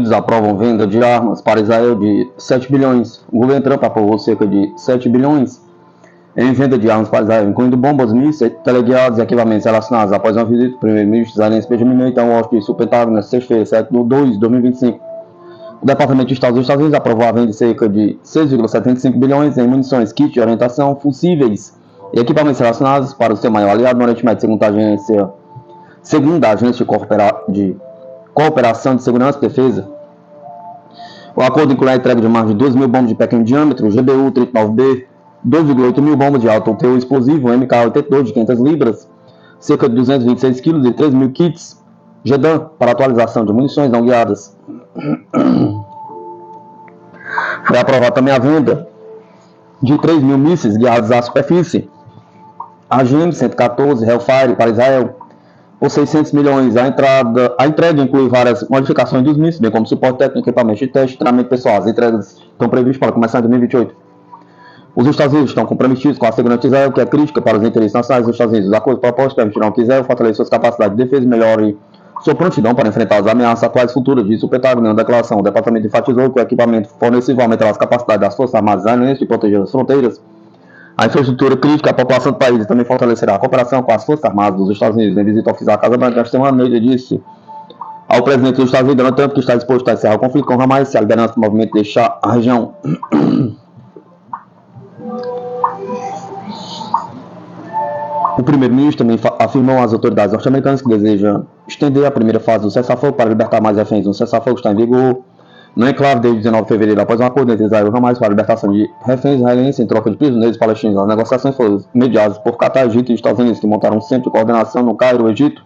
Unidos aprovam venda de armas para Israel de 7 bilhões. O governo Trump aprovou cerca de 7 bilhões em venda de armas para Israel, incluindo bombas, mísseis, teleguiados e equipamentos relacionados. Após uma visita do primeiro-ministro israelense Benjamin Netanyahu ao Washington, o Pentágono, na sexta-feira, 7 de 2 de 2025. O Departamento de Estado dos Estados Unidos aprovou a venda de cerca de 6,75 bilhões em munições, kits de orientação, fusíveis e equipamentos relacionados para o seu maior aliado no Oriente Médio, segundo a Agência de Cooperação de Segurança e Defesa. O acordo inclui a entrega de mais de 2 mil bombas de pequeno diâmetro, GBU 39B, 2,8 mil bombas de alto teor explosivo, MK-82 de 500 libras, cerca de 226 kg e 3 mil kits GEDAN para atualização de munições não guiadas. Foi aprovada também a venda de 3 mil mísseis guiados à superfície, AGM-114 Hellfire para Israel, por 600 milhões. A entrega inclui várias modificações dos mísseis, bem como suporte técnico, equipamento de teste e treinamento pessoal. As entregas estão previstas para começar em 2028. Os Estados Unidos estão comprometidos com a segurança de Israel, que é crítica para os interesses nacionais dos Estados Unidos. Os acordos propostos permitirão que Israel fortaleça suas capacidades de defesa e melhore sua prontidão para enfrentar as ameaças atuais e futuras, disse o Pentágono em uma declaração. O departamento enfatizou que o equipamento fornecido aumentará as capacidades das Forças Armadas israelenses de proteger as fronteiras, a infraestrutura crítica, a população do país, e também fortalecerá a cooperação com as Forças Armadas dos Estados Unidos. Em visita oficial à Casa Branca esta semana, ele disse ao presidente dos Estados Unidos, Donald Trump, que está disposto a encerrar o conflito com Hamas se a liderança do movimento deixar a região. O primeiro-ministro também afirmou às autoridades norte-americanas que deseja estender a primeira fase do cessar-fogo para libertar mais reféns. O cessar-fogo está em vigor no enclave desde 19 de fevereiro, após um acordo entre Israel e Hamas para a libertação de reféns israelenses em troca de prisioneiros palestinos. As negociações foram mediadas por Catar, Egito e Estados Unidos, que montaram um centro de coordenação no Cairo, Egito.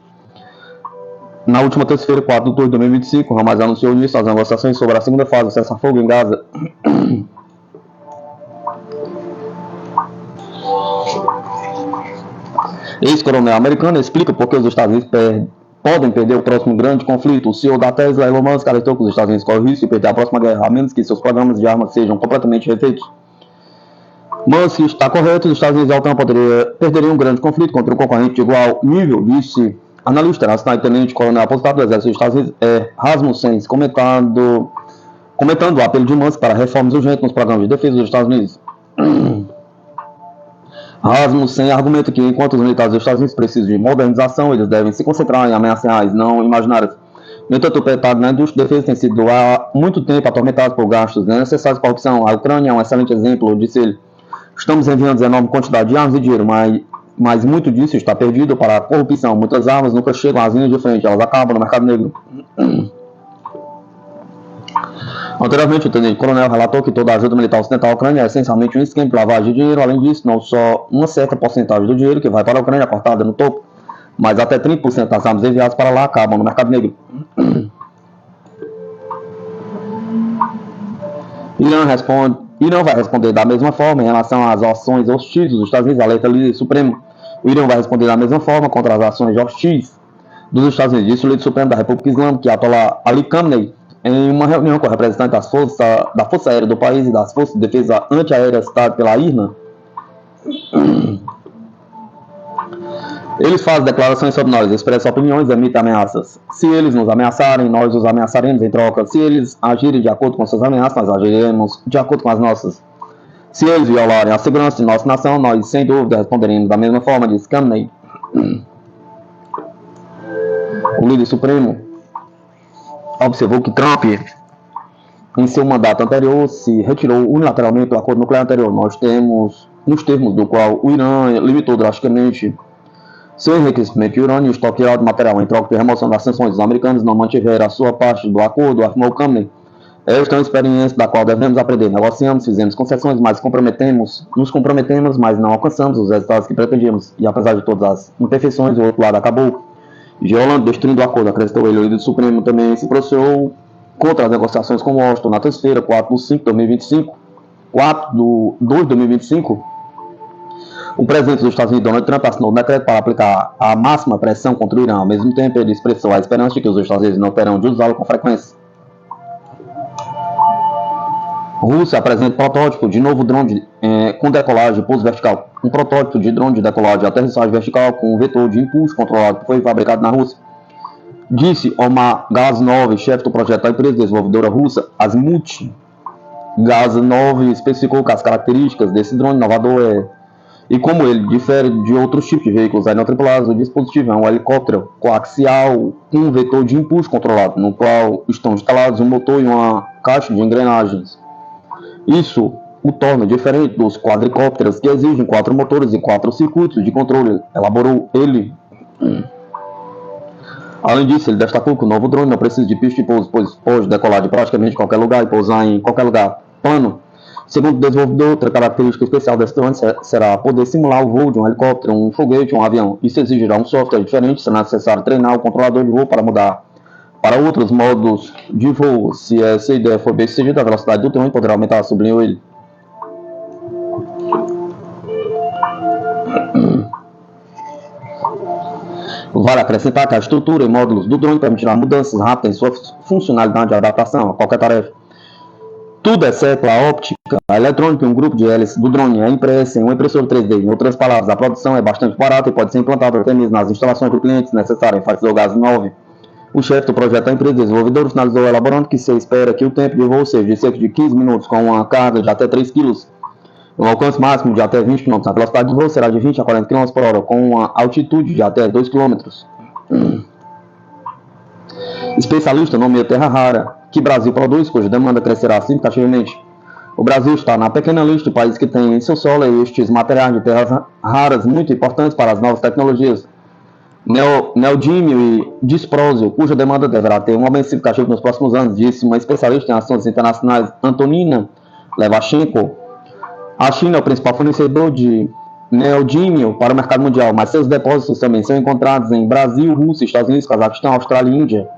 Na última terça-feira, 4 de outubro de 2025, Hamas anunciou o início das negociações sobre a segunda fase do cessar-fogo em Gaza. Ex-coronel americano explica por que os Estados Unidos podem perder o próximo grande conflito. O CEO da Tesla, Elon Musk, alertou que os Estados Unidos correm o risco de perder a próxima guerra, a menos que seus programas de armas sejam completamente refeitos. Musk está correto, os Estados Unidos e a OTAN perderiam um grande conflito contra um concorrente de igual nível, disse analista nacional e tenente-coronel aposentado do Exército dos Estados Unidos, Rasmussen, comentando o apelo de Musk para reformas urgentes nos programas de defesa dos Estados Unidos. Rasmussen argumenta que, enquanto os militares dos Estados Unidos precisam de modernização, eles devem se concentrar em ameaças reais, não imaginárias. No entanto, o Pentágono na indústria de defesa tem sido há muito tempo atormentado por gastos desnecessários de corrupção. A Ucrânia é um excelente exemplo, disse ele. Estamos enviando enorme quantidade de armas e dinheiro, mas muito disso está perdido para a corrupção. Muitas armas nunca chegam às linhas de frente, elas acabam no mercado negro. Anteriormente, o tenente-coronel relatou que toda a ajuda militar ocidental à Ucrânia é essencialmente um esquema de lavagem de dinheiro. Além disso, não só uma certa porcentagem do dinheiro que vai para a Ucrânia é cortada no topo, mas até 30% das armas enviadas para lá acabam no mercado negro. Irã vai responder da mesma forma em relação às ações hostis dos Estados Unidos, alerta líder supremo. O Irã vai responder da mesma forma contra as ações hostis dos Estados Unidos, disse o líder supremo da República Islâmica, Ayatollah Ali Khamenei, em uma reunião com representantes da Força Aérea do país e das Forças de Defesa Antiaérea citadas pela IRNA. Eles fazem declarações sobre nós, expressam opiniões e emitem ameaças. Se eles nos ameaçarem, nós os ameaçaremos em troca. Se eles agirem de acordo com suas ameaças, nós agiremos de acordo com as nossas. Se eles violarem a segurança de nossa nação, nós sem dúvida responderemos da mesma forma, disse Khamenei. O líder supremo observou que Trump, em seu mandato anterior, se retirou unilateralmente do acordo nuclear anterior. Nos termos do qual o Irã limitou drasticamente seu enriquecimento de urânio e o estoque de material em troca de remoção das sanções. Os americanos não mantiveram a sua parte do acordo, afirmou Khamenei. Esta é uma experiência da qual devemos aprender. Negociamos, fizemos concessões, mas nos comprometemos, mas não alcançamos os resultados que pretendíamos. E apesar de todas as imperfeições, o outro lado acabou violando, destruindo o acordo, acrescentou ele. O líder supremo também se pronunciou contra as negociações com Washington na terça-feira, 4 de 2 de 2025. O presidente dos Estados Unidos, Donald Trump, assinou um decreto para aplicar a máxima pressão contra o Irã. Ao mesmo tempo, ele expressou a esperança de que os Estados Unidos não terão de usá-lo com frequência. Rússia apresenta protótipo de novo drone com decolagem e pouso vertical. Um protótipo de drone de decolagem e aterrissagem vertical com um vetor de impulso controlado que foi fabricado na Rússia. Disse Omar Gazanov, chefe do projeto da empresa desenvolvedora russa Azimuth. Gazanov especificou que as características desse drone inovador e como ele difere de outros tipos de veículos não tripulados, o dispositivo é um helicóptero coaxial com um vetor de impulso controlado, no qual estão instalados um motor e uma caixa de engrenagens. Isso o torna diferente dos quadricópteros que exigem 4 motores e 4 circuitos de controle, elaborou ele. Além disso, ele destacou que o novo drone não precisa de pista de pouso, pois pode decolar de praticamente qualquer lugar e pousar em qualquer lugar plano. Segundo o desenvolvedor, outra característica especial desse drone será poder simular o voo de um helicóptero, um foguete ou um avião. Isso exigirá um software diferente, será necessário treinar o controlador de voo para mudar para outros modos de voo. Se essa ideia for bem sucedida, a velocidade do drone poderá aumentar, sublinhou ele. Vale acrescentar que a estrutura e módulos do drone permitirá mudanças rápidas em sua funcionalidade e adaptação a qualquer tarefa. Tudo exceto a óptica, a eletrônica e um grupo de hélices do drone é impresso em um impressor 3D. Em outras palavras, a produção é bastante barata e pode ser implantada até mesmo nas instalações do cliente necessárias, enfatizou Gazanov. O chefe do projeto da empresa desenvolvedora finalizou elaborando que se espera que o tempo de voo seja de cerca de 15 minutos com uma carga de até 3 kg. O alcance máximo de até 20 km. A velocidade de voo será de 20 a 40 km por hora, com uma altitude de até 2 km. Especialista nomeou terra rara, que o Brasil produz, cuja demanda crescerá significativamente. O Brasil está na pequena lista de países que têm em seu solo estes materiais de terras raras muito importantes para as novas tecnologias. Neodímio e disprósio, cuja demanda deverá ter um aumento significativo nos próximos anos, disse uma especialista em assuntos internacionais, Antonina Levashenko. A China é o principal fornecedor de neodímio para o mercado mundial, mas seus depósitos também são encontrados em Brasil, Rússia, Estados Unidos, Cazaquistão, Austrália e Índia.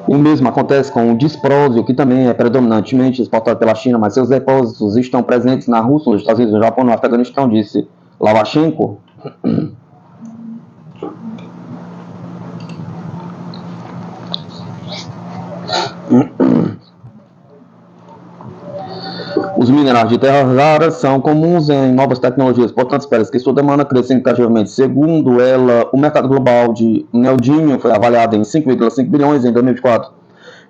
O mesmo acontece com o disprósio, que também é predominantemente exportado pela China, mas seus depósitos estão presentes na Rússia, nos Estados Unidos, no Japão e no Afeganistão, disse Levashenko. Os minerais de terras raras são comuns em novas tecnologias, portanto, espera-se que sua demanda cresça significativamente. Segundo ela, o mercado global de neodímio foi avaliado em 5,5 bilhões em 2024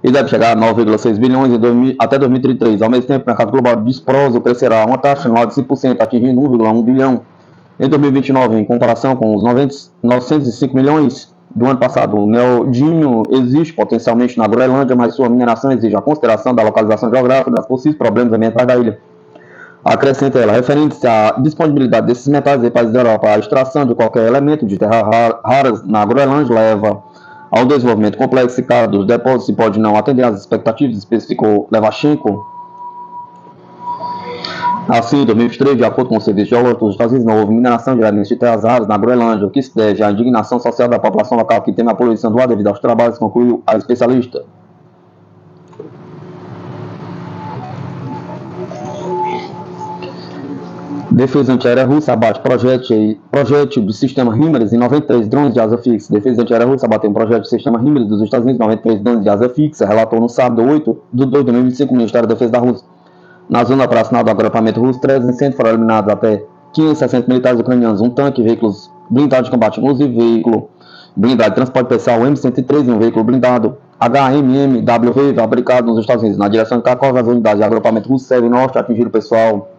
e deve chegar a 9,6 bilhões até 2033. Ao mesmo tempo, o mercado global de disprósio crescerá a uma taxa anual de 5%, atingindo 1,1 bilhão em 2029, em comparação com os 905 milhões do ano passado. O neodímio existe potencialmente na Groenlândia, mas sua mineração exige a consideração da localização geográfica e dos possíveis problemas ambientais da ilha. Acrescenta ela, referente à disponibilidade desses metais em países da Europa, a extração de qualquer elemento de terras raras na Groenlândia leva ao desenvolvimento complexo e caro dos depósitos e pode não atender às expectativas, especificou Levashenko. Assim, em 2023, de acordo com o Serviço Geológico dos Estados Unidos, não houve mineração de elementos de terras raras na Groenlândia, o que se deve à indignação social da população local que teme a poluição do ar devido aos trabalhos, concluiu a especialista. Defesa antiaérea russa abate projétil do sistema HIMARS em 93 drones de asa fixa. Defesa antiaérea russa abateu um projétil do sistema HIMARS dos Estados Unidos em 93 drones de asa fixa, relatou no sábado 8 de 2 de 2025 o Ministério da Defesa da Rússia. Na zona operacional do agrupamento russo, 13 incêndios foram eliminados, até 560 militares ucranianos, um tanque, veículos blindados de combate, inclusive veículo blindado de transporte pessoal M103 e um veículo blindado HMMWV fabricado nos Estados Unidos. Na direção de Kharkov, as unidades de agrupamento russo Sérvia e Norte atingiram o pessoal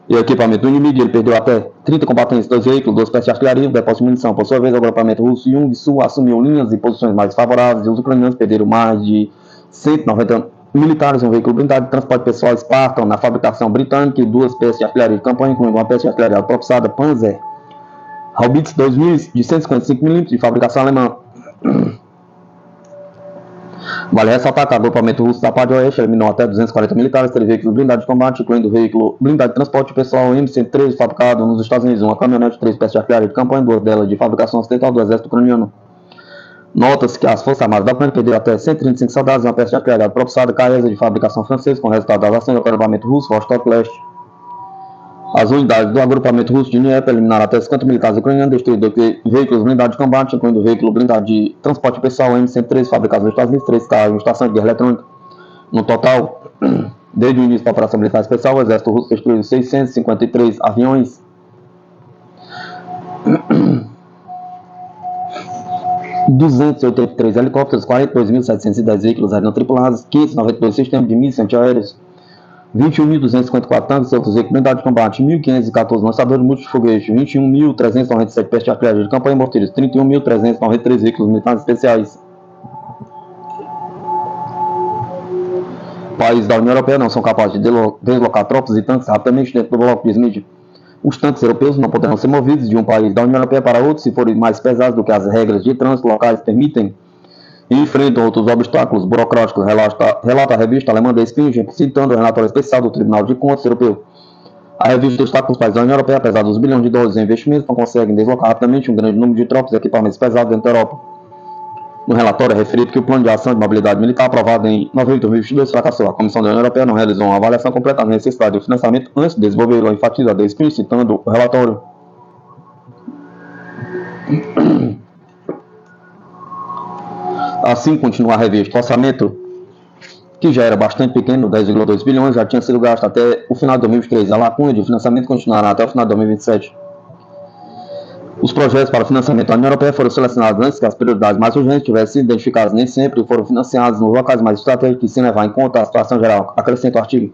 e o equipamento do inimigo. Ele perdeu até 30 combatentes, 2 veículos, 2 peças de artilharia, um depósito de munição. Por sua vez, o agrupamento russo Yung Sul assumiu linhas e posições mais favoráveis e os ucranianos perderam mais de 190 militares, um veículo blindado de transporte pessoal Spartan na fabricação britânica e 2 peças de artilharia de campanha, incluindo uma peça de artilharia propulsada Panzer Haubitz 2000 de 155 mm de fabricação alemã. Vale ressaltar que o agrupamento russo da parte oeste eliminou até 240 militares, 3 veículos blindados de combate, incluindo o veículo blindado de transporte pessoal M103 fabricado nos Estados Unidos, uma caminhonete, 3 peças de artilharia de campanha, 2 delas de fabricação ocidental do exército ucraniano. Nota-se que as Forças Armadas da Ucrânia perderam até 135 soldados e uma peça de artilharia propulsada Kaesa de fabricação francesa, com resultado das ações do agrupamento russo Vostok Leste. As unidades do agrupamento russo de Dnieper eliminaram até 50 militares ucranianos, destruíram veículos blindados de combate, incluindo o veículo blindado de transporte pessoal M103 fabricado nos Estados Unidos, 3 carros e uma estação de guerra eletrônica. No total, desde o início da operação militar especial, o exército russo destruiu 653 aviões. 283 helicópteros, 42.710 veículos aéreos não tripulados, 592 sistemas de mísseis antiaéreos, 21.254 tanques e outros veículos blindados de combate, 1.514 lançadores multifoguete, 21.397 pestes de artilharia de campanha e morteiros, 31.393 veículos militares especiais. Países da União Europeia não são capazes de deslocar tropas e tanques rapidamente dentro do bloco de Smith. Os tanques europeus não poderão ser movidos de um país da União Europeia para outro se forem mais pesados do que as regras de trânsito locais permitem e enfrentam outros obstáculos burocráticos, relata a revista alemã The Spiegel, citando o relatório especial do Tribunal de Contas Europeu. A revista destaca que os países da União Europeia, apesar dos bilhões de dólares em investimentos, não conseguem deslocar rapidamente um grande número de tropas e equipamentos pesados dentro da Europa. No relatório é referido que o plano de ação de mobilidade militar aprovado em novembro de 2022 fracassou. A Comissão da União Europeia não realizou uma avaliação completa da necessidade de financiamento antes de desenvolver, enfatiza The Spiegel, citando o relatório. Assim, continua a revista, o orçamento, que já era bastante pequeno, 10,2 bilhões, já tinha sido gasto até o final de 2023. A lacuna de financiamento continuará até o final de 2027. Os projetos para o financiamento da União Europeia foram selecionados antes que as prioridades mais urgentes tivessem sido identificadas, nem sempre foram financiados nos locais mais estratégicos sem levar em conta a situação geral, acrescenta o artigo.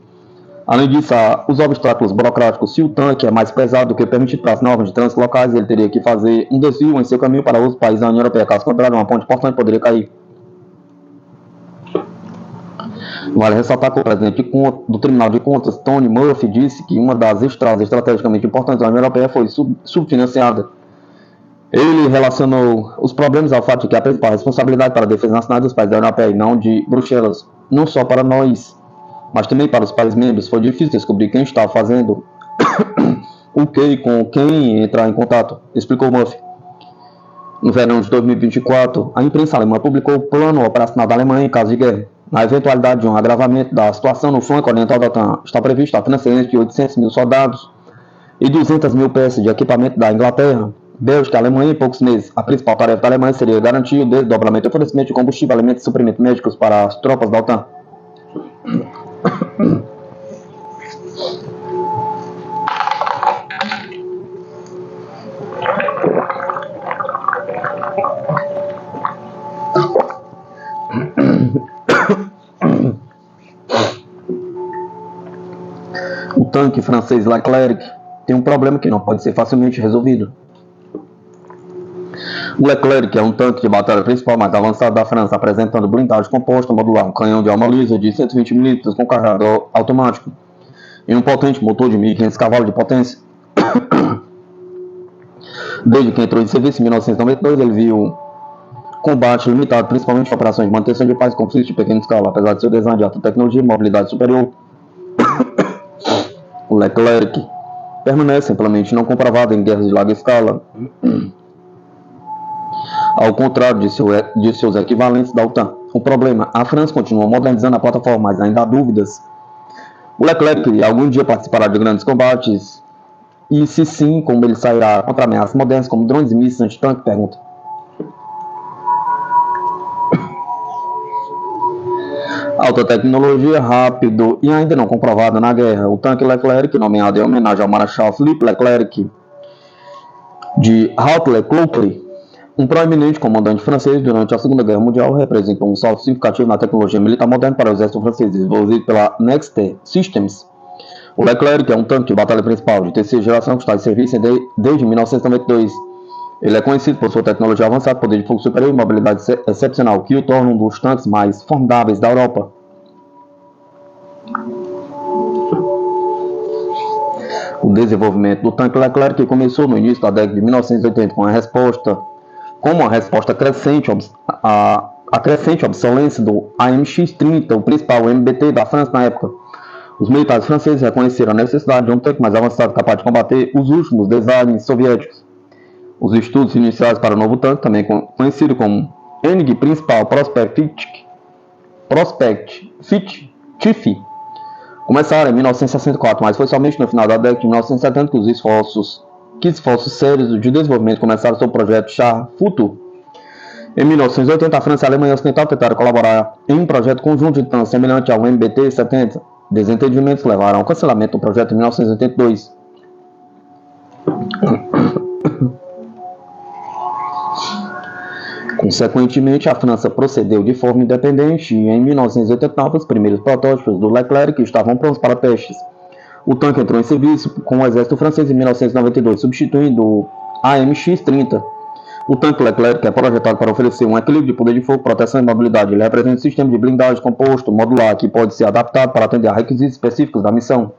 Além disso, os obstáculos burocráticos. Se o tanque é mais pesado do que permitido para as normas de trânsito locais, ele teria que fazer um desvio em seu caminho para outros países da União Europeia. Caso contrário, uma ponte importante poderia cair. Vale ressaltar que o presidente do Tribunal de Contas, Tony Murphy, disse que uma das estradas estrategicamente importantes da União Europeia foi subfinanciada. Ele relacionou os problemas ao fato de que a principal responsabilidade para a defesa nacional dos países da União Europeia e não de Bruxelas, não só para nós, mas também para os países membros. Foi difícil descobrir quem estava fazendo o que e com quem entrar em contato, explicou Murphy. No verão de 2024, a imprensa alemã publicou o plano operacional da Alemanha em caso de guerra. Na eventualidade de um agravamento da situação no flanco oriental da OTAN, está previsto a transferência de 800 mil soldados e 200 mil peças de equipamento da Inglaterra, Bélgica e Alemanha em poucos meses. A principal tarefa da Alemanha seria garantir o desdobramento e oferecimento de combustível, alimentos e suprimentos médicos para as tropas da OTAN. O tanque francês Leclerc tem um problema que não pode ser facilmente resolvido. O Leclerc é um tanque de batalha principal mais avançado da França, apresentando blindagem composta modular, um canhão de arma lisa de 120 mm com carregador automático e um potente motor de 1.500 cavalos de potência. Desde que entrou em serviço em 1992, ele viu combate limitado, principalmente em operações de manutenção de paz e conflitos de pequena escala. Apesar de seu design de alta tecnologia e mobilidade superior, o Leclerc permanece amplamente não comprovado em guerras de larga escala, ao contrário de seus equivalentes da OTAN. O problema, a França continua modernizando a plataforma, mas ainda há dúvidas. O Leclerc algum dia participará de grandes combates? E se sim, como ele sairá contra ameaças modernas como drones e mísseis antitanque? Pergunta. Alta tecnologia, rápido e ainda não comprovado na guerra. O tanque Leclerc, nomeado em homenagem ao Marechal Philippe Leclerc de Haute-Leclerc, um proeminente comandante francês durante a Segunda Guerra Mundial, representou um salto significativo na tecnologia militar moderna para o exército francês, desenvolvido pela Nexter Systems. O Leclerc é um tanque de batalha principal de terceira geração que está em serviço desde 1992. Ele é conhecido por sua tecnologia avançada, poder de fogo superior e mobilidade excepcional, que o torna um dos tanques mais formidáveis da Europa. O desenvolvimento do tanque Leclerc começou no início da década de 1980 com uma resposta crescente à crescente obsolescência do AMX-30, o principal MBT da França na época. Os militares franceses reconheceram a necessidade de um tanque mais avançado capaz de combater os últimos designs soviéticos. Os estudos iniciais para o novo tanque, também conhecido como ENIG Principal Prospect Tiff, começaram em 1964, mas foi somente no final da década de 1970 que esforços sérios de desenvolvimento começaram sob o projeto Char Futur. Em 1980, a França e a Alemanha Ocidental tentaram colaborar em um projeto conjunto de tanques semelhante ao MBT-70. Desentendimentos levaram ao cancelamento do projeto em 1982. Consequentemente, a França procedeu de forma independente e, em 1989, os primeiros protótipos do Leclerc estavam prontos para testes. O tanque entrou em serviço com o exército francês em 1992, substituindo o AMX-30. O tanque Leclerc é projetado para oferecer um equilíbrio de poder de fogo, proteção e mobilidade. Ele representa um sistema de blindagem composto modular que pode ser adaptado para atender a requisitos específicos da missão.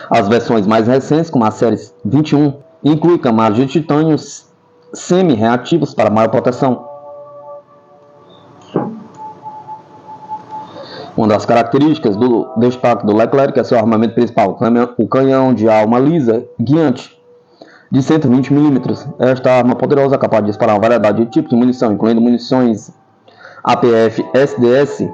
As versões mais recentes, como a série 21, incluem camadas de titânio semi-reativos para maior proteção. Uma das características do destaque do Leclerc é seu armamento principal, o canhão de alma lisa guiante de 120 mm. Esta arma poderosa é capaz de disparar uma variedade de tipos de munição, incluindo munições APF SDS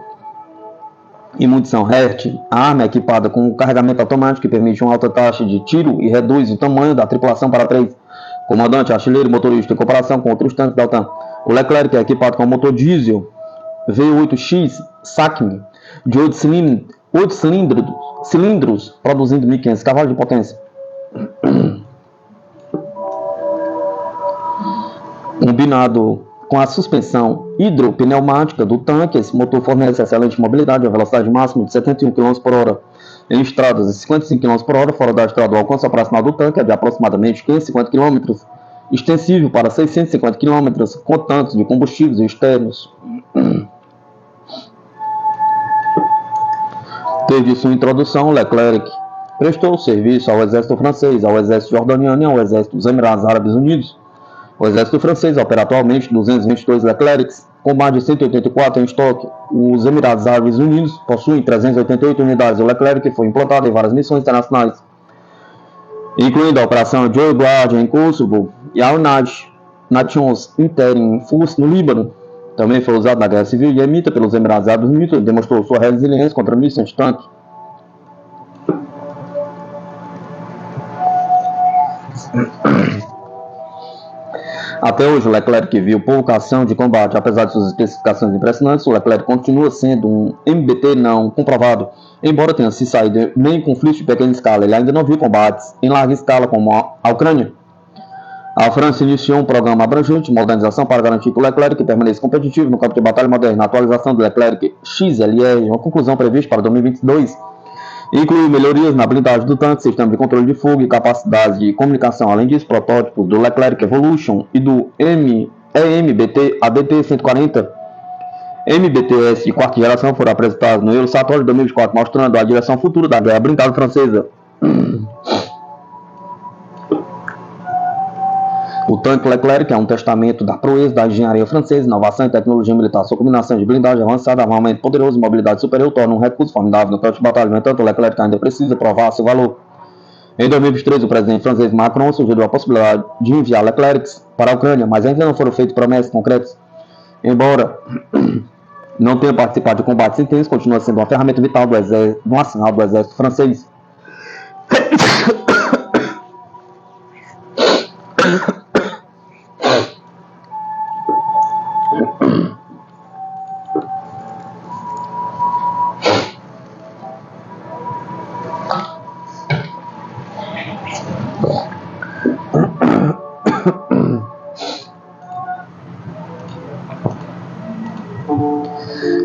e munição HERT. A arma é equipada com um carregamento automático que permite uma alta taxa de tiro e reduz o tamanho da tripulação para 3. Comandante, artilheiro e motorista, em comparação com outros tanques da OTAN. O Leclerc é equipado com um motor diesel V8X SACME de 8 cilindros, produzindo 1.500 cavalos de potência. Combinado com a suspensão hidropneumática do tanque, esse motor fornece excelente mobilidade a velocidade máxima de 71 km por hora em estradas de 55 km por hora. Fora da estrada, o alcance operacional do tanque é de aproximadamente 550 km, extensível para 650 km, com tanques de combustíveis externos. Desde sua introdução, Leclerc prestou serviço ao exército francês, ao exército jordaniano e ao exército dos Emirados Árabes Unidos. O exército francês opera atualmente 222 Leclercs, com mais de 184 em estoque. Os Emirados Árabes Unidos possuem 388 unidades. O Leclerc foi implantado em várias missões internacionais, incluindo a Operação Joe Guardian em Kosovo e a Nations Interim Force no Líbano. Também foi usado na Guerra Civil Iemita pelos Emirados Árabes Unidos e demonstrou sua resiliência contra mísseis antitanque. Até hoje, o Leclerc viu pouca ação de combate. Apesar de suas especificações impressionantes, o Leclerc continua sendo um MBT não comprovado. Embora tenha se saído em conflitos de pequena escala, ele ainda não viu combates em larga escala como a Ucrânia. A França iniciou um programa abrangente de modernização para garantir que o Leclerc permaneça competitivo no campo de batalha moderno. A atualização do Leclerc XLR, uma conclusão prevista para 2022, inclui melhorias na blindagem do tanque, sistema de controle de fogo e capacidade de comunicação. Além disso, protótipos do Leclerc Evolution e do EMBT ADT 140 MBTS de quarta geração foram apresentados no Eurosatory de 2004, mostrando a direção futura da guerra blindada francesa. O tanque Leclerc é um testamento da proeza da engenharia francesa, inovação e tecnologia militar. Sua combinação de blindagem avançada, armamento poderoso e mobilidade superior torna um recurso formidável no campo de batalha. No entanto, o Leclerc ainda precisa provar seu valor. Em 2023, o presidente francês Macron sugeriu a possibilidade de enviar Leclercs para a Ucrânia, mas ainda não foram feitas promessas concretas. Embora não tenha participado de combates intensos, continua sendo uma ferramenta vital do arsenal do exército francês.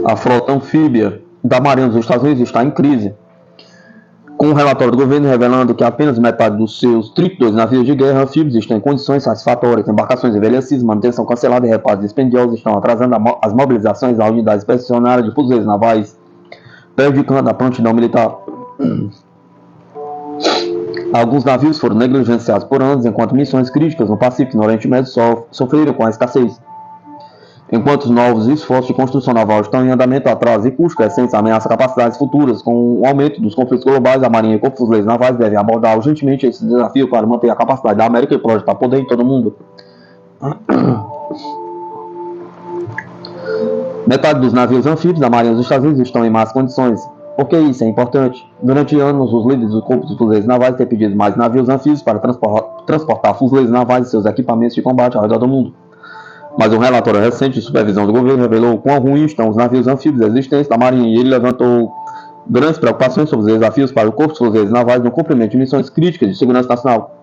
A frota anfíbia da Marinha dos Estados Unidos está em crise, com um relatório do governo revelando que apenas metade dos seus 32 navios de guerra anfíbios estão em condições satisfatórias. Embarcações envelhecidas, manutenção cancelada e reparos dispendiosos estão atrasando as mobilizações da unidade expedicionária de fuzileiros navais, prejudicando a prontidão militar. Alguns navios foram negligenciados por anos, enquanto missões críticas no Pacífico e no Oriente Médio sofreram com a escassez. Enquanto os novos esforços de construção naval estão em andamento, atrasos e custos crescentes ameaçam capacidades futuras. Com o aumento dos conflitos globais, a Marinha e os fuzileiros navais devem abordar urgentemente esse desafio para manter a capacidade da América e projetar poder em todo o mundo. Metade dos navios anfíbios da Marinha dos Estados Unidos estão em más condições. Por que isso é importante? Durante anos, os líderes do corpo de fuzileiros navais têm pedido mais navios anfíbios para transportar fuzileiros navais e seus equipamentos de combate ao redor do mundo. Mas um relatório recente de supervisão do governo revelou quão ruins estão os navios anfíbios existentes da Marinha, e ele levantou grandes preocupações sobre os desafios para o corpo de fuzileiros navais no cumprimento de missões críticas de segurança nacional.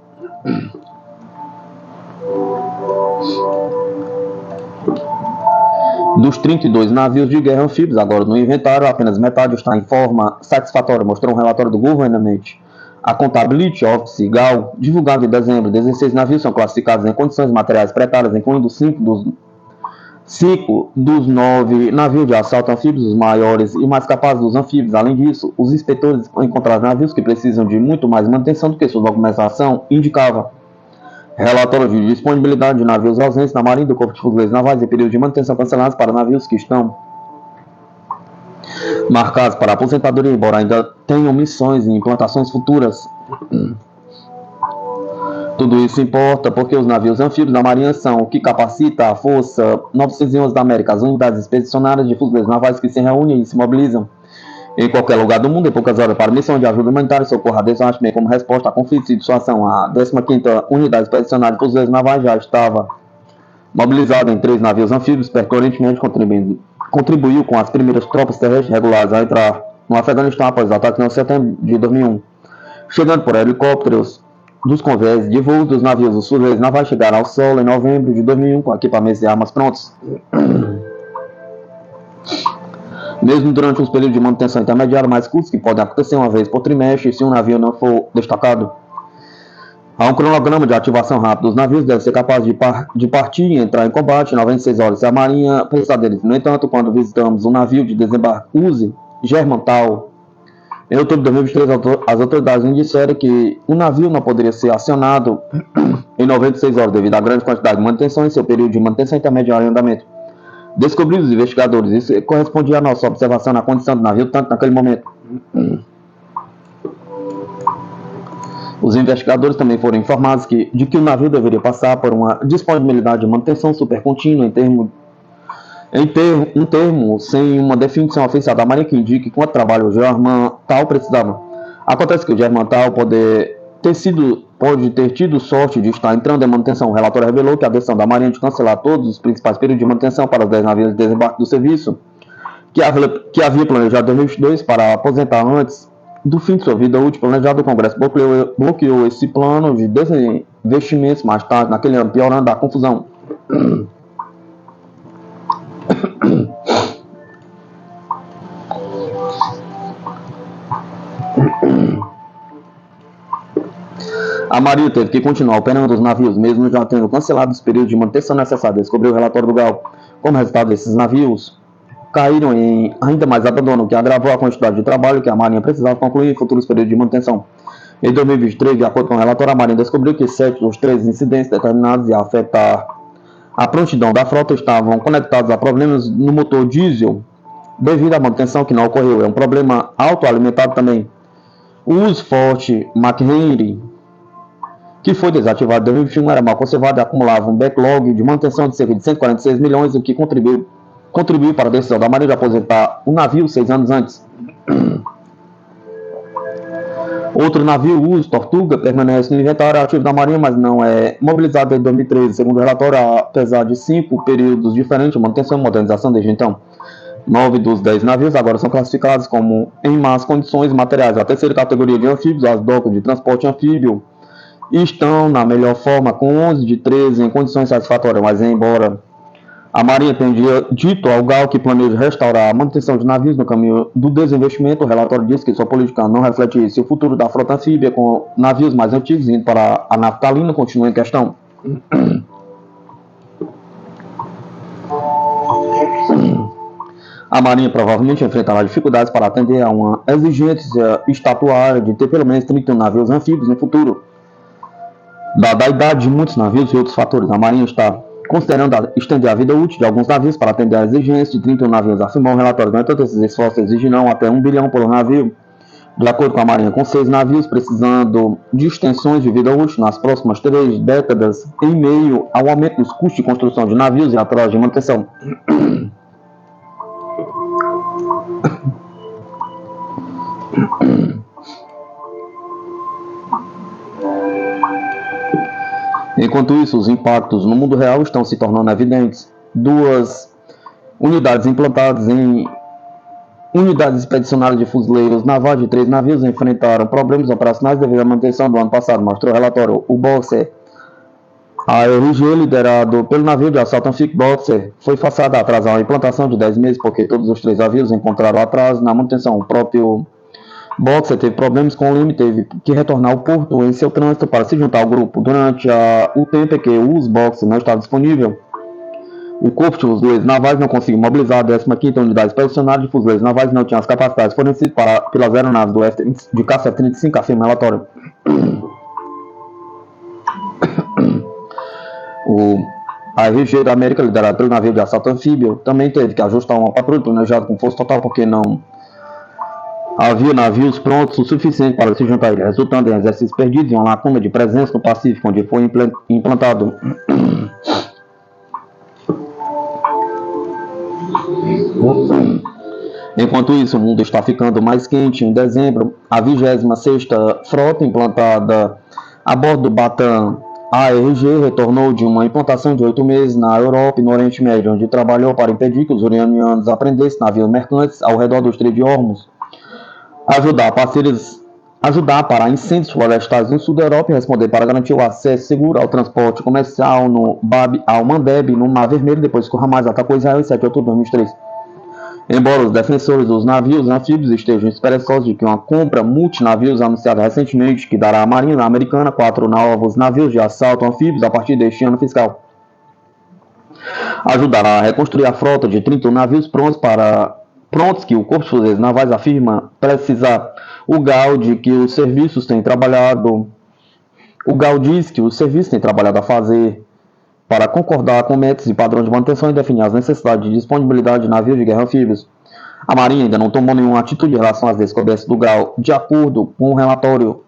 Dos 32 navios de guerra anfíbios agora no inventário, apenas metade está em forma satisfatória, mostrou um relatório do Government Accountability Office GAO, divulgado em dezembro. 16 navios são classificados em condições materiais precárias, incluindo 5 dos 9 navios de assalto anfíbios, os maiores e mais capazes dos anfíbios. Além disso, os inspetores encontraram navios que precisam de muito mais manutenção do que sua documentação indicava. Relatório de disponibilidade de navios ausentes na Marinha do Corpo de Fuzileiros Navais e período de manutenção cancelados para navios que estão marcados para aposentadoria, embora ainda tenham missões e implantações futuras. Tudo isso importa porque os navios anfíbios da Marinha são o que capacita a Força 911 da América, as unidades expedicionárias de fuzileiros navais que se reúnem e se mobilizam em qualquer lugar do mundo em poucas horas para missão de ajuda humanitária e socorro a desastre, como resposta a conflitos e situação. A 15ª Unidade Expedicionária de Fuzileiros Navais já estava mobilizada em 3 navios anfíbios, permanentemente contribuiu com as primeiras tropas terrestres regulares a entrar no Afeganistão após os ataques em setembro de 2001. Chegando por helicópteros dos convoys de voo dos navios dos fuzileiros navais chegaram ao solo em novembro de 2001 com equipamentos e armas prontos. Mesmo durante os períodos de manutenção intermediária mais curtos, que podem acontecer uma vez por trimestre se um navio não for destacado. Há um cronograma de ativação rápida. Os navios devem ser capazes de partir e entrar em combate em 96 horas. Se a Marinha precisar deles. No entanto, quando visitamos um navio de desembarque Uzi Germantal, em outubro de 2023, as autoridades nos disseram que o navio não poderia ser acionado em 96 horas devido à grande quantidade de manutenção em seu período de manutenção intermediária em andamento. Descobriram os investigadores, isso correspondia à nossa observação na condição do navio, tanto naquele momento. Os investigadores também foram informados de que o navio deveria passar por uma disponibilidade de manutenção supercontínua um termo sem uma definição oficial da Marinha que indique quanto trabalho o Germantal precisava. Acontece que o Germantal pode ter tido sorte de estar entrando em manutenção. O relatório revelou que a decisão da Marinha de cancelar todos os principais períodos de manutenção para os 10 navios de desembarque do serviço, que havia planejado em 2022 para aposentar antes do fim de sua vida útil planejado, o Congresso bloqueou esse plano de desinvestimentos mais tarde naquele ano, piorando a confusão. A Marinha teve que continuar operando os navios, mesmo já tendo cancelado os períodos de manutenção necessários, descobriu o relatório do GAO. Como resultado, esses navios caíram em ainda mais abandono, que agravou a quantidade de trabalho que a Marinha precisava concluir em futuros períodos de manutenção. Em 2023, de acordo com o relatório, a Marinha descobriu que 7 dos 13 incidentes determinados a afetar a prontidão da frota estavam conectados a problemas no motor diesel, devido à manutenção que não ocorreu. É um problema autoalimentado também. O uso forte McHenry, que foi desativado em 2021, era mal conservado e acumulava um backlog de manutenção de cerca de 146 milhões, o que contribuiu para a decisão da Marinha de aposentar o navio 6 anos antes. Outro navio, o Uso Tortuga, permanece no inventário ativo da Marinha, mas não é mobilizado desde 2013, segundo o relatório, apesar de 5 períodos diferentes de manutenção e modernização desde então. 9 dos 10 navios agora são classificados como em más condições materiais. A terceira categoria de anfíbios, as docas de transporte anfíbio, estão na melhor forma, com 11 de 13 em condições satisfatórias, mas embora a Marinha tenha dito ao GAO que planeja restaurar a manutenção de navios no caminho do desinvestimento, o relatório diz que sua política não reflete isso. O futuro da frota anfíbia, com navios mais antigos indo para a naftalina, continua em questão. A Marinha provavelmente enfrentará dificuldades para atender a uma exigência estatuária de ter pelo menos 31 navios anfíbios no futuro. Dada a idade de muitos navios e outros fatores, a Marinha está considerando estender a vida útil de alguns navios para atender a exigência de 31 navios, afirmou o relatório. No entanto, esses esforços exigirão até 1 bilhão por navio. De acordo com a Marinha, com 6 navios precisando de extensões de vida útil nas próximas 3 décadas, em meio ao aumento dos custos de construção de navios e atrasos de manutenção. Enquanto isso, os impactos no mundo real estão se tornando evidentes. 2 unidades implantadas em unidades expedicionárias de fuzileiros navais de 3 navios enfrentaram problemas operacionais devido à manutenção do ano passado, mostrou o relatório. O Boxer A RG, liderado pelo navio de assalto anfíbio Boxer, foi forçada a atrasar a implantação de 10 meses porque todos os 3 navios encontraram atraso na manutenção. O próprio Boxer teve problemas com o leme, teve que retornar ao porto em seu trânsito para se juntar ao grupo. Durante o tempo em que o Boxer não estava disponível, o corpo de fuzileiros navais não conseguiu mobilizar a 15ª Unidade Expedicionária de Fuzileiros Navais, não tinha as capacidades fornecidas pelas aeronaves do de caça F-35, afirma o relatório. A RG da América, liderada pelo navio de assalto anfíbio, também teve que ajustar uma patrulha planejada com força total porque não havia navios prontos o suficiente para se juntar a ele, resultando em exercícios perdidos e uma lacuna de presença no Pacífico, onde foi implantado. Enquanto isso, o mundo está ficando mais quente. Em dezembro, a 26ª frota implantada a bordo do Bataan ARG retornou de uma implantação de 8 meses na Europa e no Oriente Médio, onde trabalhou para impedir que os iranianos apreendessem navios mercantes ao redor do Estreito de Hormuz, ajudar para incêndios florestais no sul da Europa e responder para garantir o acesso seguro ao transporte comercial no Bab al-Mandeb, no Mar Vermelho, depois que o Hamas atacou Israel em 7 de outubro de 2023. Embora os defensores dos navios anfíbios estejam esperançosos de que uma compra multinavios anunciada recentemente, que dará à Marinha Americana 4 novos navios de assalto anfíbios a partir deste ano fiscal, ajudará a reconstruir a frota de 30 navios prontos que o Corpo de Fuzileiros Navais afirma precisar. O GAL diz que os serviços têm trabalhado a fazer para concordar com metas e padrões de manutenção e definir as necessidades de disponibilidade de navios de guerra anfíbios. A Marinha ainda não tomou nenhuma atitude em relação às descobertas do GAL, de acordo com o relatório.